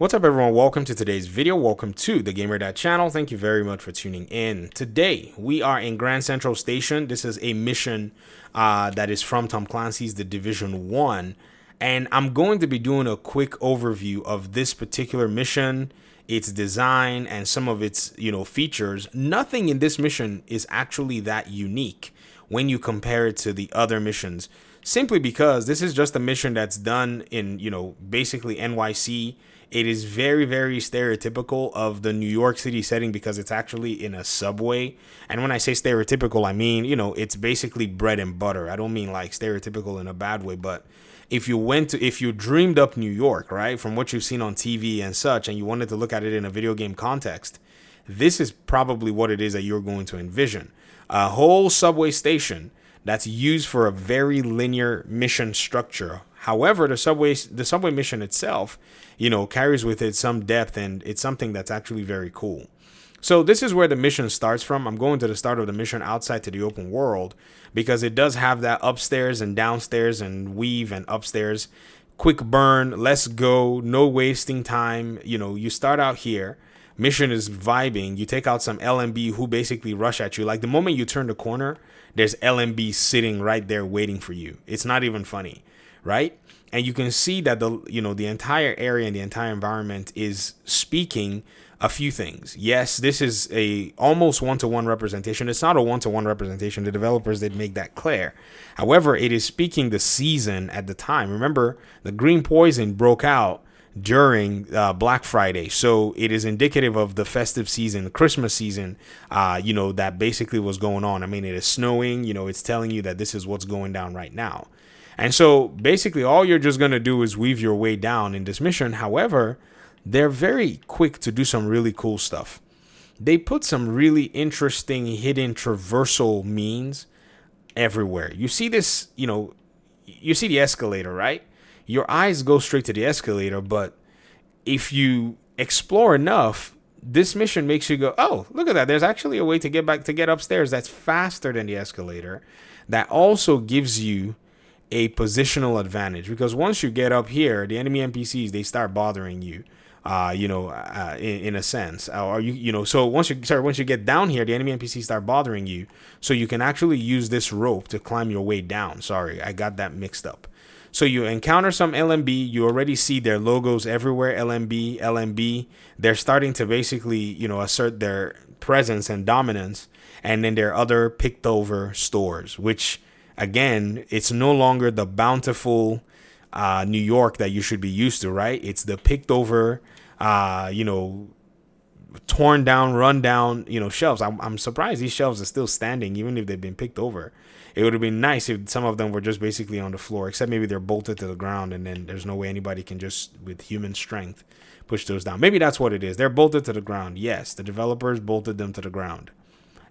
What's up, everyone? Welcome to today's video. Welcome to the Gamer Dad channel. Thank you very much for tuning in. Today, we are in Grand Central Station. This is a mission that is from Tom Clancy's The Division 1. And I'm going to be doing a quick overview of this particular mission, its design, and some of its, features. Nothing in this mission is actually that unique when you compare it to the other missions, simply because this is just a mission that's done in, basically NYC. It is very, very stereotypical of the New York City setting because it's actually in a subway. And when I say stereotypical, I mean, it's basically bread and butter. I don't mean like stereotypical in a bad way, but if you dreamed up New York, right, from what you've seen on TV and such, and you wanted to look at it in a video game context, this is probably what it is that you're going to envision. A whole subway station that's used for a very linear mission structure. However, the subway mission itself, carries with it some depth, and it's something that's actually very cool. So this is where the mission starts from. I'm going to the start of the mission outside to the open world because it does have that upstairs and downstairs and weave and upstairs. Quick burn, let's go, no wasting time. You start out here. Mission is vibing. You take out some LMB who basically rush at you. Like the moment you turn the corner, there's LMB sitting right there waiting for you. It's not even funny, right? And you can see that the entire area and the entire environment is speaking a few things. Yes, this is a almost one-to-one representation. It's not a one-to-one representation. The developers did make that clear. However, it is speaking the season at the time. Remember, the green poison broke out during Black Friday, so it is indicative of the festive season, the Christmas season, that basically was going on. I mean, it is snowing. It's telling you that this is what's going down right now. And so basically all you're just going to do is weave your way down in this mission. However, they're very quick to do some really cool stuff. They put some really interesting hidden traversal means everywhere. You see this, you see the escalator, right? Your eyes go straight to the escalator, but if you explore enough, this mission makes you go, oh, look at that. There's actually a way to get upstairs that's faster than the escalator. That also gives you a positional advantage, because once you get up here, the enemy NPCs, they start bothering you, in a sense, or so once you get down here, the enemy NPCs start bothering you, so you can actually use this rope to climb your way down. Sorry, I got that mixed up. So you encounter some LMB, you already see their logos everywhere, LMB. They're starting to basically, assert their presence and dominance. And then there are other picked over stores, which, again, it's no longer the bountiful New York that you should be used to, right? It's the picked over, torn down, run down, shelves. I'm surprised these shelves are still standing, even if they've been picked over. It would have been nice if some of them were just basically on the floor, except maybe they're bolted to the ground, and then there's no way anybody can just, with human strength, push those down. Maybe that's what it is. They're bolted to the ground. Yes, the developers bolted them to the ground.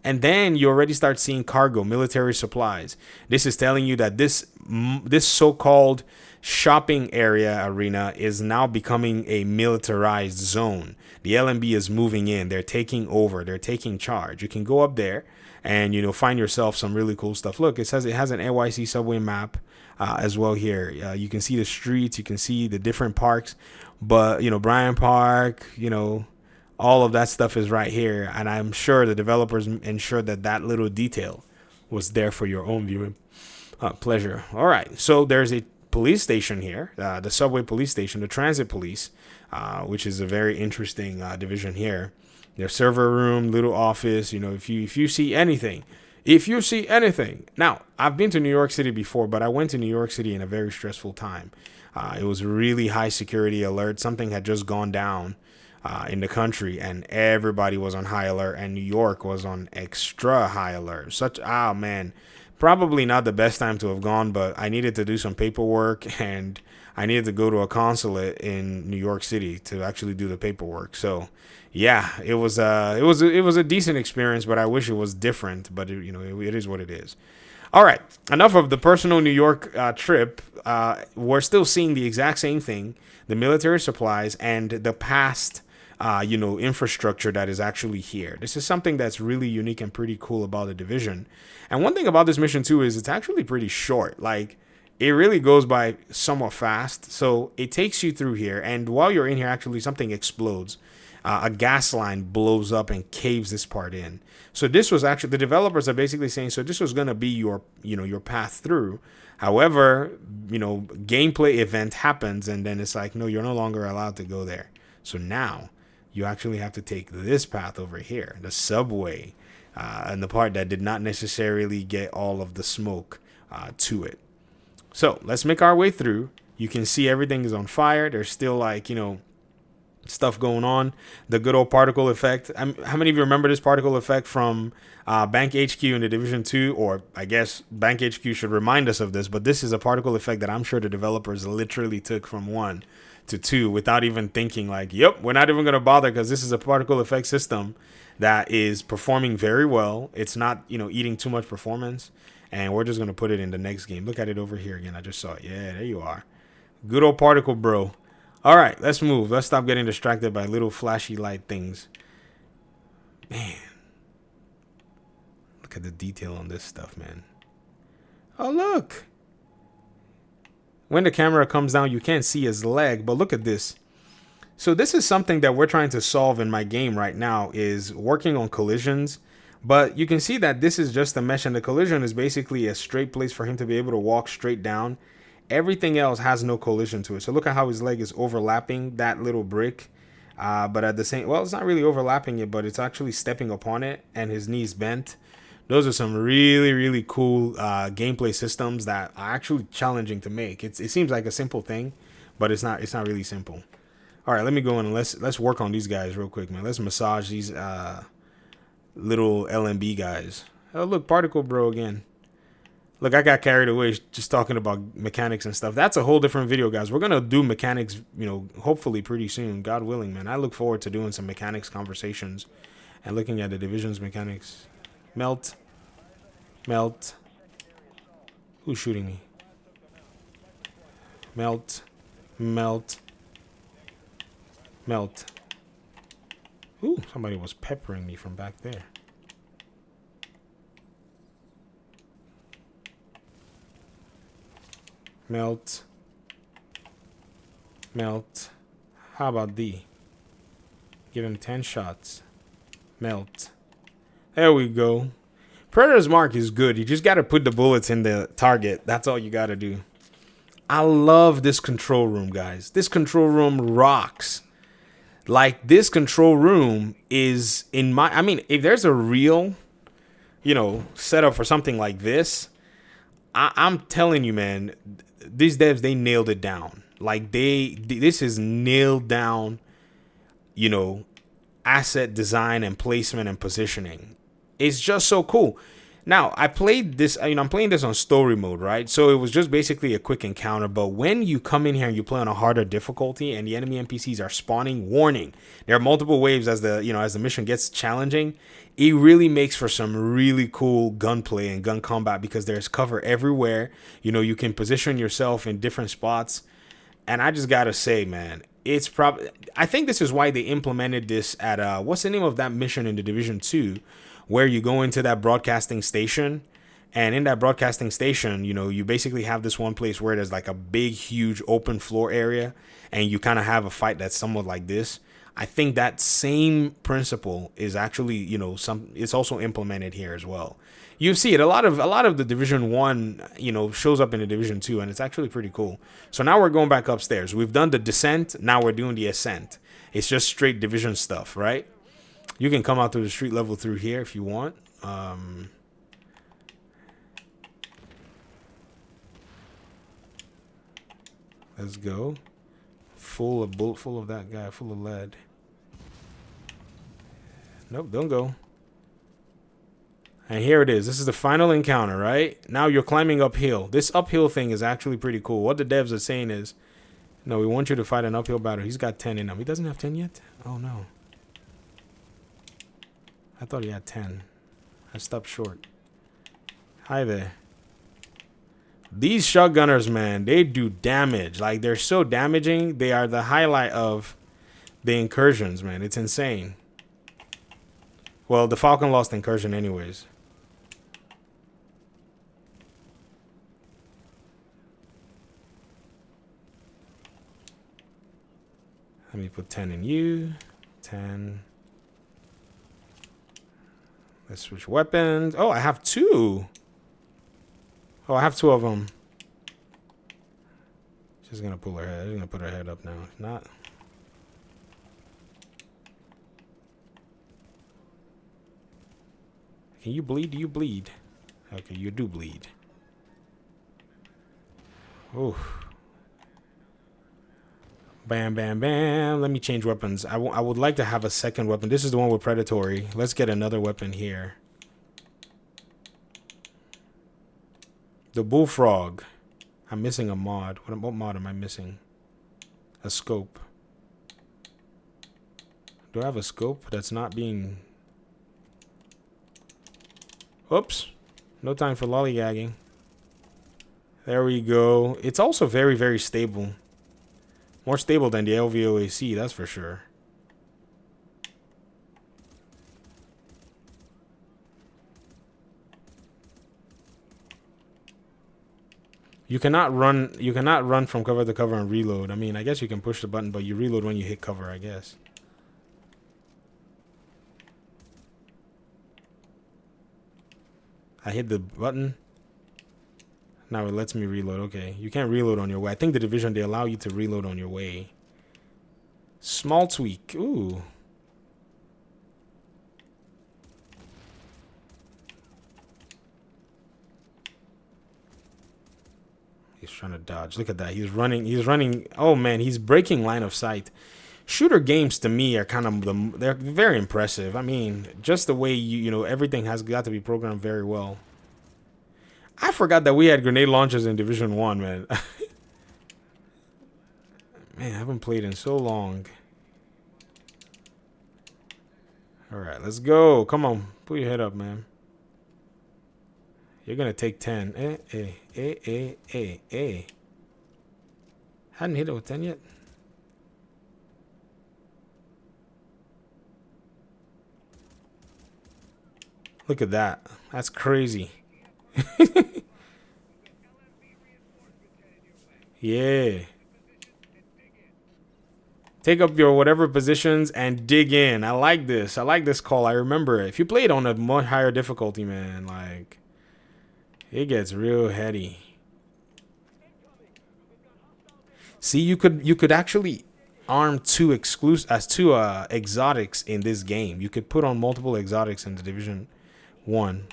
And then you already start seeing cargo, military supplies. This is telling you that this so-called shopping area arena is now becoming a militarized zone. The LMB is moving in. They're taking over. They're taking charge. You can go up there and, find yourself some really cool stuff. Look, it says it has an NYC subway map as well here. You can see the streets. You can see the different parks. But, Bryant Park, all of that stuff is right here. And I'm sure the developers ensured that little detail was there for your own viewing pleasure. All right. So there's a police station here, the subway police station, the transit police, which is a very interesting division here. Their server room, little office, if you see anything. Now, I've been to New York City before, but I went to New York City in a very stressful time. It was really high security alert. Something had just gone down in the country, and everybody was on high alert, and New York was on extra high alert. Probably not the best time to have gone, but I needed to do some paperwork, and I needed to go to a consulate in New York City to actually do the paperwork. So yeah, it was a decent experience, but I wish it was different, but it is what it is. All right, enough of the personal New York trip. We're still seeing the exact same thing, the military supplies and the past infrastructure that is actually here. This is something that's really unique and pretty cool about the Division. And one thing about this mission too is it's actually pretty short. Like, it really goes by somewhat fast. So it takes you through here, and while you're in here, actually something explodes. A gas line blows up and caves this part in. So this was actually, the developers are basically saying, so this was going to be your, your path through. However, gameplay event happens, and then it's like, no, you're no longer allowed to go there. So now you actually have to take this path over here, the subway, and the part that did not necessarily get all of the smoke to it. So let's make our way through. You can see everything is on fire. There's still like, stuff going on. The good old particle effect. How many of you remember this particle effect from Bank HQ in the Division 2? Or I guess Bank HQ should remind us of this, but this is a particle effect that I'm sure the developers literally took from 1 to 2 without even thinking like, yep, we're not even going to bother because this is a particle effect system that is performing very well. It's not, eating too much performance. And we're just going to put it in the next game. Look at it over here again. I just saw it. Yeah, there you are. Good old particle, bro. All right, let's move. Let's stop getting distracted by little flashy light things. Man. Look at the detail on this stuff, man. Oh, look. When the camera comes down, you can't see his leg, but look at this. So this is something that we're trying to solve in my game right now, is working on collisions. But you can see that this is just a mesh, and the collision is basically a straight place for him to be able to walk straight down. Everything else has no collision to it. So look at how his leg is overlapping that little brick. But at the same, well, it's not really overlapping it, but it's actually stepping upon it, and his knees bent. Those are some really, really cool gameplay systems that are actually challenging to make. It seems like a simple thing, but it's not. It's not really simple. All right, let me go in and let's work on these guys real quick, man. Let's massage these little LMB guys. Oh, look, Particle Bro again. Look, I got carried away just talking about mechanics and stuff. That's a whole different video, guys. We're going to do mechanics, hopefully pretty soon, God willing, man. I look forward to doing some mechanics conversations and looking at the division's mechanics. Melt. Melt. Who's shooting me? Melt. Melt. Melt. Ooh, somebody was peppering me from back there. Melt. Melt. How about D? Give him 10 shots. Melt. There we go. Predator's Mark is good. You just got to put the bullets in the target. That's all you got to do. I love this control room, guys. This control room rocks. Like, this control room is if there's a real, setup for something like this, I'm telling you, man, these devs, they nailed it down. Like, this is nailed down, asset design and placement and positioning. It's just so cool. Now, I played this, I'm playing this on story mode, right? So it was just basically a quick encounter. But when you come in here and you play on a harder difficulty and the enemy NPCs are spawning, warning, there are multiple waves as the mission gets challenging. It really makes for some really cool gunplay and gun combat because there's cover everywhere. You can position yourself in different spots. And I just got to say, man, it's probably, I think this is why they implemented this at, what's the name of that mission in the Division 2? Where you go into that broadcasting station, and in that broadcasting station, you basically have this one place where there's like a big, huge open floor area, and you kind of have a fight that's somewhat like this. I think that same principle is actually, it's also implemented here as well. You see it a lot of the Division 1, shows up in the Division 2, and it's actually pretty cool. So now we're going back upstairs. We've done the descent. Now we're doing the ascent. It's just straight Division stuff, right? You can come out through the street level through here if you want. Let's go. Full of that guy, full of lead. Nope, don't go. And here it is. This is the final encounter, right? Now you're climbing uphill. This uphill thing is actually pretty cool. What the devs are saying is, no, we want you to fight an uphill battle. He's got 10 in him. He doesn't have 10 yet? Oh, no. I thought he had 10. I stopped short. Hi there. These shotgunners, man, they do damage. Like, they're so damaging. They are the highlight of the incursions, man. It's insane. Well, the Falcon lost incursion anyways. Let me put 10 in you. 10. Let's switch weapons. Oh, I have 2. Oh, I have 2 of them. She's gonna pull her head. She's gonna put her head up now. If not. Can you bleed? Do you bleed? Okay, you do bleed. Oof. Bam, bam, bam. Let me change weapons. I would like to have a second weapon. This is the one with predatory. Let's get another weapon here. The bullfrog. I'm missing a mod. What mod am I missing? A scope. Do I have a scope that's not being... Oops. No time for lollygagging. There we go. It's also very, very stable. More stable than the LVOAC, that's for sure. You cannot run from cover to cover and reload. I mean, I guess you can push the button, but you reload when you hit cover, I guess. I hit the button. Now it lets me reload. Okay, you can't reload on your way. I think the Division, they allow you to reload on your way. Small tweak. Ooh. He's trying to dodge. Look at that. He's running. He's running. Oh, man. He's breaking line of sight. Shooter games, to me, are kind of... They're very impressive. I mean, just the way, you know, everything has got to be programmed very well. I forgot that we had grenade launchers in Division 1, man. Man, I haven't played in so long. Alright, let's go. Come on. Put your head up, man. You're gonna take 10. Hadn't hit it with 10 yet? Look at that. That's crazy. Yeah. Take up your whatever positions and dig in. I like this. I like this call. I remember it. If you play it on a much higher difficulty, man, like, it gets real heady. See, you could actually arm two exotics in this game. You could put on multiple exotics in the Division 1.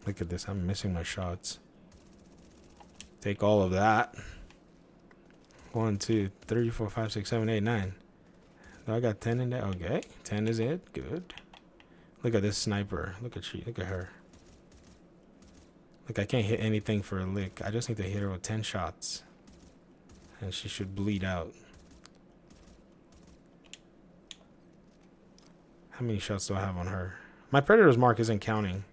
Look at this. I'm missing my shots. Take all of that. 1, 2, 3, 4, 5, 6, 7, 8, 9. Oh, I got 10 in there. Okay. 10 is it. Good. Look at this sniper. Look at she. Look at her. Look, I can't hit anything for a lick. I just need to hit her with 10 shots. And she should bleed out. How many shots do I have on her? My Predator's mark isn't counting.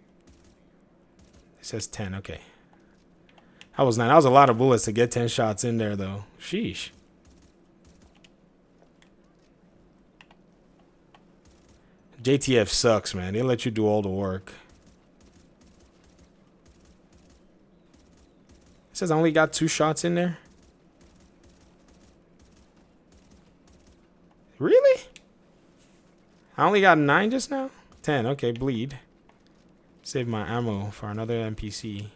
It says 10. Okay. That was 9. That was a lot of bullets to get 10 shots in there, though. Sheesh. JTF sucks, man. They let you do all the work. It says I only got 2 shots in there. Really? I only got 9 just now? 10. Okay, bleed. Save my ammo for another NPC.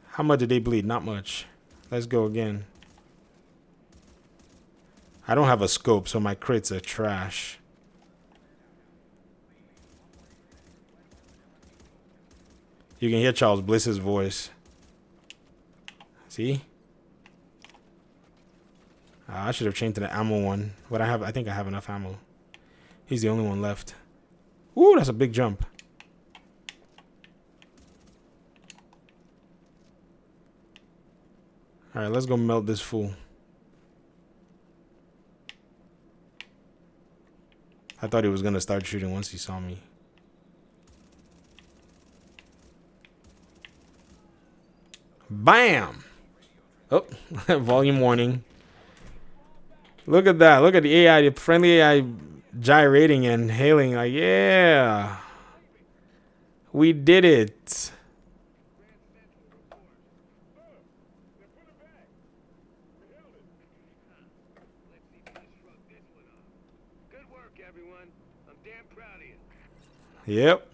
How much did they bleed? Not much. Let's go again. I don't have a scope, so my crits are trash. You can hear Charles Bliss's voice. See? I should have changed to the ammo one, but I think I have enough ammo. He's the only one left. Ooh, that's a big jump. All right, let's go melt this fool. I thought he was gonna start shooting once he saw me. Bam! Oh, volume warning. Look at that. Look at the AI, the friendly AI gyrating and hailing. Like, yeah, we did it. Good work, everyone. I'm damn proud of you. Yep.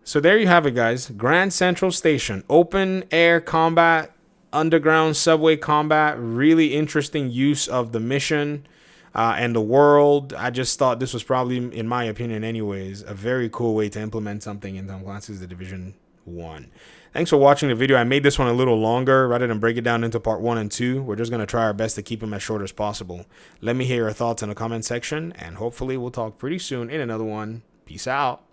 So there you have it, guys. Grand Central Station, open air combat, underground subway combat. Really interesting use of the mission and the world. I just thought this was probably, in my opinion anyways, a very cool way to implement something in Tom Clancy's The Division 1. Thanks for watching the video. I made this one a little longer rather than break it down into part 1 and 2. We're just going to try our best to keep them as short as possible. Let me hear your thoughts in the comment section, and hopefully we'll talk pretty soon in another one. Peace out.